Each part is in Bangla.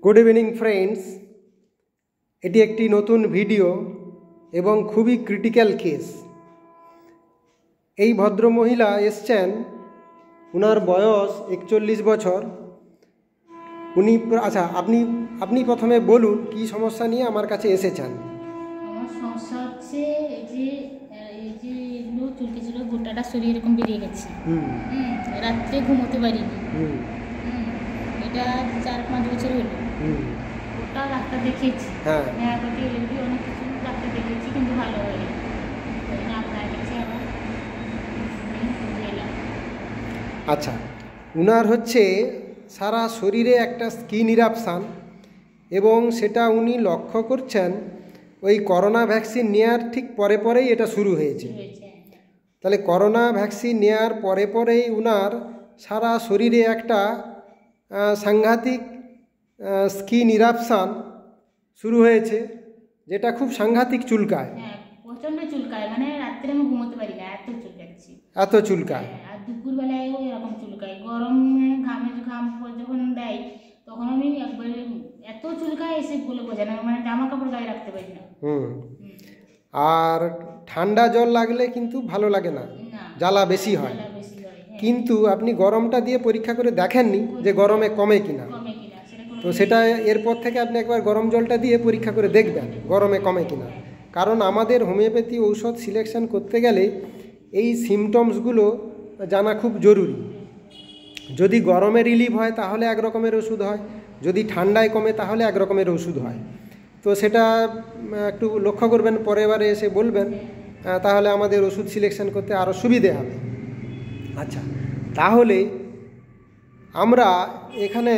গুড ইভিনিং ফ্রেন্ডস, এটি একটি নতুন ভিডিও এবং খুবই ক্রিটিক্যাল কেস। এই ভদ্রমহিলা এসছেন, ওনার বয়স 41 বছর। উনি আচ্ছা, আপনি প্রথমে বলুন কি সমস্যা নিয়ে আমার কাছে এসেছেন। আমার সমস্যা হচ্ছে এই যে এগুলো চুলকে ছিল, গোটাটা শরীর এরকম বেরিয়ে গেছে। রাত্রে ঘুমোতে পারিনি। এটা 4-5 বছর হলো। ওটা ডাক্তার দেখিয়েছি, অনেক কিছু ডাক্তার দেখিয়েছি, কিন্তু ভালো হয়নি। আপনার কাছে আবার এলাম। আচ্ছা, উনার হচ্ছে সারা শরীরে একটা স্কিন ইরাপশান, এবং সেটা উনি লক্ষ্য করছেন ওই করোনা ভ্যাকসিন নেওয়ার ঠিক পরেই এটা শুরু হয়েছে। তাহলে করোনা ভ্যাকসিন নেওয়ার পরেই উনার সারা শরীরে একটা সাংঘাতিক স্কিন ইরাপশান শুরু হয়েছে, যেটা খুব সাংঘাতিক চুলকায়। প্রচন্ড চুলকায়, মানে রাত্রে আমি ঘুমোতে পারি না, এত চুলকাচ্ছি। এত চুলকায়। আর দুপুরবেলায় ওই রকম চুলকায়। গরমে ঘাম যখন দেয় তখন আমি একবারে এত চুলকায়, এসে বলে বোঝানো, মানে জামা কাপড় গায়ে রাখতে পারি না। আর ঠান্ডা জল লাগলে কিন্তু ভালো লাগে না, জ্বালা বেশি হয়। কিন্তু আপনি গরমটা দিয়ে পরীক্ষা করে দেখেননি যে গরমে কমে কিনা। তো সেটা এরপর থেকে আপনি একবার গরম জলটা দিয়ে পরীক্ষা করে দেখবেন গরমে কমে কিনা। কারণ আমাদের হোমিওপ্যাথি ঔষধ সিলেকশন করতে গেলে এই সিমটমসগুলো জানা খুব জরুরি। যদি গরমে রিলিভ হয় তাহলে এক রকমের ওষুধ হয়, যদি ঠান্ডায় কমে তাহলে এক রকমের ওষুধ হয়। তো সেটা একটু লক্ষ্য করবেন, পরের বারে এসে বলবেন, তাহলে আমাদের ওষুধ সিলেকশন করতে আরও সুবিধে হবে। আচ্ছা, তাহলে আমরা এখানে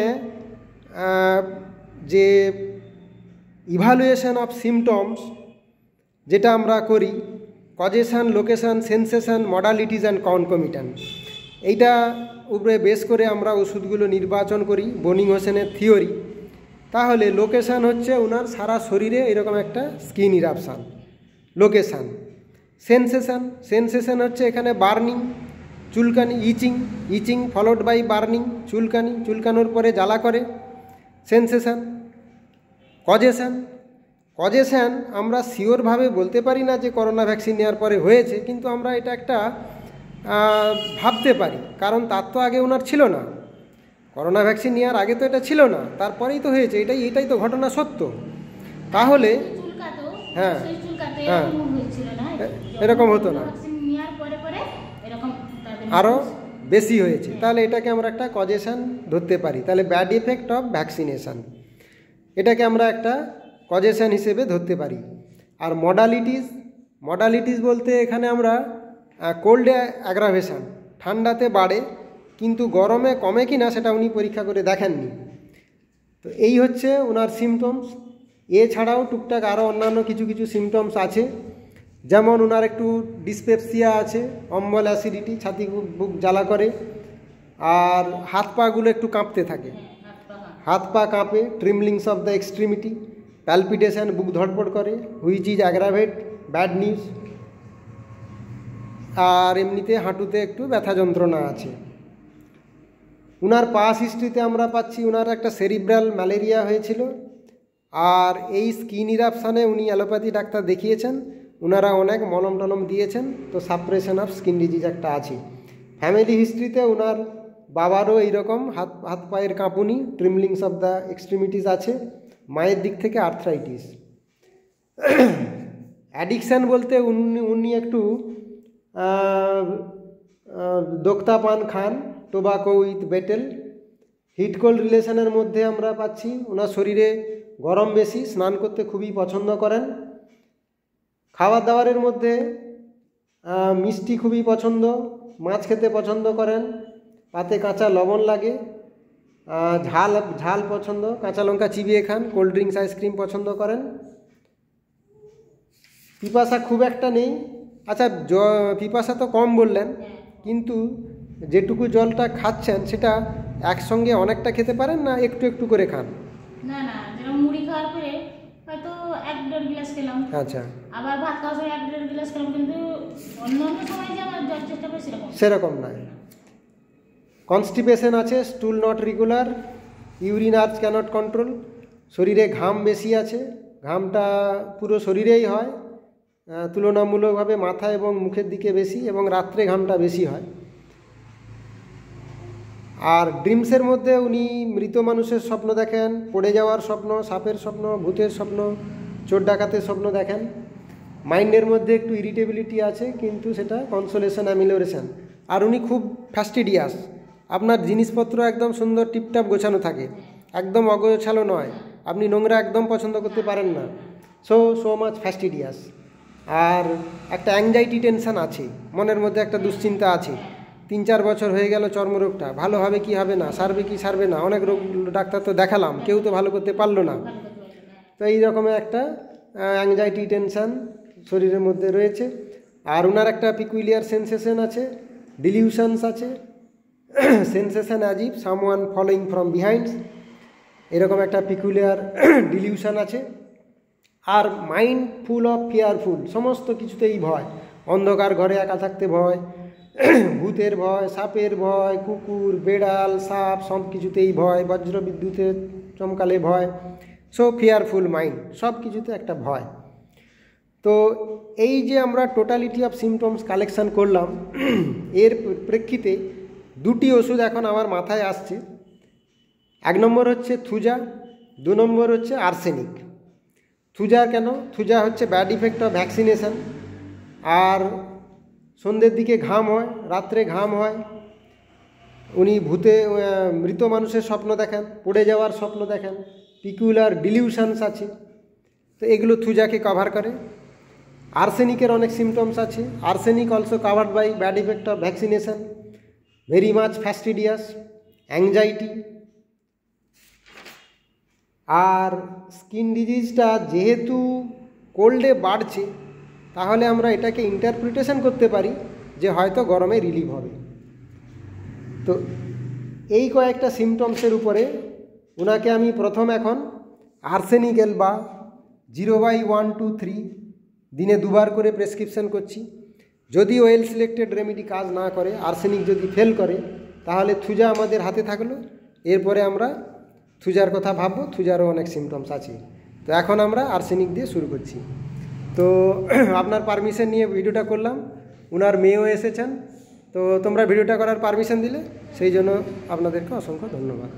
যে ইভ্যালুয়েশন অফ সিমটমস যেটা আমরা করি, causation, location, sensation, modalities and concomitant, এইটা উপরে বেস করে আমরা ওষুধগুলো নির্বাচন করি বনিং হোসেনের থিওরি। তাহলে লোকেশান হচ্ছে ওনার সারা শরীরে এরকম একটা স্কিন ইরাপশান, লোকেশান। সেন্সেশন হচ্ছে এখানে বার্নিং, চুলকানি, ইচিং ফলোড বাই বার্নিং, চুলকানোর পরে জ্বালা করে, সেন্সেশন। কজেশন আমরা শিওরভাবে বলতে পারি না যে করোনা ভ্যাকসিন নেওয়ার পরে হয়েছে, কিন্তু আমরা এটা একটা ভাবতে পারি, কারণ তার তো আগে ওনার ছিল না। করোনা ভ্যাকসিন নেওয়ার আগে তো এটা ছিল না, তারপরেই তো হয়েছে। এটাই তো ঘটনা সত্য। তাহলে হ্যাঁ, এরকম হতো না, আরও বেশি হয়েছে। তাহলে এটাকে আমরা একটা কজেশন ধরতে পারি। তাহলে ব্যাড এফেক্ট অফ ভ্যাকসিনেশন, এটাকে আমরা একটা কজেশন হিসেবে ধরতে পারি। আর মডালিটিস বলতে এখানে আমরা কোল্ডে অ্যাগ্রাভেশন, ঠান্ডাতে বাড়ে কিন্তু গরমে কমে কি না সেটা উনি পরীক্ষা করে দেখেননি। তো এই হচ্ছে ওনার সিমটমস। এছাড়াও টুকটাক আরও অন্যান্য কিছু সিমটমস আছে, যেমন ওনার একটু ডিসপেপসিয়া আছে, অম্বল অ্যাসিডিটি, ছাতি বুক জ্বালা করে, আর হাত পাগুলো একটু কাঁপতে থাকে, হাত পা কাঁপে, tremblings of the extremity, palpitation, বুক ধড়পড় করে, which is aggravate bad news. আর এমনিতে হাঁটুতে একটু ব্যথা যন্ত্রণা আছে। উনার পাস্ট হিস্ট্রিতে আমরা পাচ্ছি উনার একটা সেরিব্রাল ম্যালেরিয়া হয়েছিল, আর এই স্কিন ইরাপশানে উনি অ্যালোপ্যাথি ডাক্তার দেখিয়েছেন, ওনারা অনেক মলম টলম দিয়েছেন। তো সাপ্রেশন অফ স্কিন ডিজিজ একটা আছে। ফ্যামিলি হিস্ট্রিতে ওনার বাবারও এইরকম হাত পায়ের কাঁপুনি, ট্রিমলিংস অফ দ্য এক্সট্রিমিটিস আছে। মায়ের দিক থেকে আর্থ্রাইটিস। অ্যাডিকশান বলতে উনি একটু দোক্তা পান খান, tobacco with betel. Heat cold রিলেশনের মধ্যে আমরা পাচ্ছি ওনার শরীরে গরম বেশি, স্নান করতে খুবই পছন্দ করেন। খাবার দাবারের মধ্যে মিষ্টি খুবই পছন্দ, মাছ খেতে পছন্দ করেন, পাতে কাঁচা লবণ লাগে, ঝাল পছন্দ, কাঁচা লঙ্কা চিবিয়ে খান, কোল্ড ড্রিঙ্কস আইসক্রিম পছন্দ করেন। পিপাসা খুব একটা নেই। আচ্ছা, পিপাসা তো কম বললেন, কিন্তু যেটুকু জলটা খাচ্ছেন সেটা একসঙ্গে অনেকটা খেতে পারেন না একটু একটু করে খান? না, যেরকম মুড়ি খাওয়ার পরে হয়তো 1-1.5 গ্লাস খেলাম। আচ্ছা, আবার ভাত খাওয়ার সময় 1-1.5 গ্লাস খেলাম, কিন্তু অন্য সময় যে আমার জল চেষ্টা করে সেরকম নয়। কনস্টিপেশন আছে, stool not regular, urine urge can't control, শরীরে ঘাম বেশি আছে, ঘামটা পুরো শরীরেই হয়, তুলনামূলকভাবে মাথা এবং মুখের দিকে বেশি, এবং রাত্রে ঘামটা বেশি হয়। আর ড্রিমসের মধ্যে উনি মৃত মানুষের স্বপ্ন দেখেন, পড়ে যাওয়ার স্বপ্ন, সাপের স্বপ্ন, ভূতের স্বপ্ন, চোর ডাকাতের স্বপ্ন দেখেন। মাইন্ডের মধ্যে একটু ইরিটেবিলিটি আছে, কিন্তু সেটা কনসোলেশন অ্যামিলোরেশন। আর উনি খুব ফ্যাস্টিডিয়াস, আপনার জিনিসপত্র একদম সুন্দর টিপটাপ গোছানো থাকে, একদম অগোছালো নয়, আপনি নোংরা একদম পছন্দ করতে পারেন না। So much ফ্যাস্টিডিয়াস। আর একটা অ্যাংজাইটি টেনশান আছে, মনের মধ্যে একটা দুশ্চিন্তা আছে। 3-4 বছর হয়ে গেল চর্মরোগটা, ভালো হবে কি হবে না, সারবে কি সারবে না, অনেক রোগ ডাক্তার তো দেখালাম, কেউ তো ভালো করতে পারলো না। তো এই রকমের একটা অ্যাংজাইটি টেনশান শরীরের মধ্যে রয়েছে। আর ওনার একটা পিকুইলিয়ার সেন্সেশন আছে, ডিলিউশনস আছে, sensation as if someone following from behind, এরকম একটা পিকুলিয়ার ডিলিউশন আছে। আর মাইন্ড ফুল অফ ফিয়ারফুল, সমস্ত কিছুতেই ভয়, অন্ধকার ঘরে একা থাকতে ভয়, ভূতের ভয়, সাপের ভয়, কুকুর, বেড়াল, সাপ, সব কিছুতেই ভয়, বজ্র বিদ্যুতের চমকালে ভয়। সো ফিয়ারফুল মাইন্ড, সব কিছুতে একটা ভয়। তো এই যে আমরা টোটালিটি অফ সিমটমস কালেকশান করলাম, এর প্রেক্ষিতে 2টি ওষুধ এখন আমার মাথায় আসছে। 1 নম্বর হচ্ছে থুজা, 2 নম্বর হচ্ছে আর্সেনিক। থুজা কেন? থুজা হচ্ছে ব্যাড ইফেক্ট অফ ভ্যাকসিনেশন। আর সন্ধ্যের দিকে ঘাম হয়, রাত্রে ঘাম হয়, উনি মৃত মানুষের স্বপ্ন দেখেন, পড়ে যাওয়ার স্বপ্ন দেখেন, পিকুলার ডিলিউশনস আছে। তো এগুলো থুজাকে কভার করে। আর্সেনিকের অনেক সিমটমস আছে। Arsenic also covered by bad effect of vaccination, very much fastidious, anxiety. আর স্কিন ডিজিজটা যেহেতু কোল্ডে বাড়ছে, তাহলে আমরা এটাকে ইন্টারপ্রিটেশন করতে পারি যে হয়তো গরমে রিলিভ হবে। তো এই কয়েকটা সিমটমসের উপরে ওনাকে আমি প্রথম এখন আর্সেনিক এলবা 0/123 দিনে 2 বার করে প্রেসক্রিপশন করছি। যদি ওয়েল সিলেক্টেড রেমেডি কাজ না করে, আর্সেনিক যদি ফেল করে, তাহলে থুজা আমাদের হাতে থাকলো। এরপরে আমরা থুজার কথা ভাববো, থুজারও অনেক সিমটমস আছে। তো এখন আমরা আর্সেনিক দিয়ে শুরু করছি। তো আপনার পারমিশন নিয়ে ভিডিওটা করলাম, ওনার মেয়েও এসেছেন, তো তোমরা ভিডিওটা করার পারমিশন দিলে, সেই জন্য আপনাদেরকে অসংখ্য ধন্যবাদ।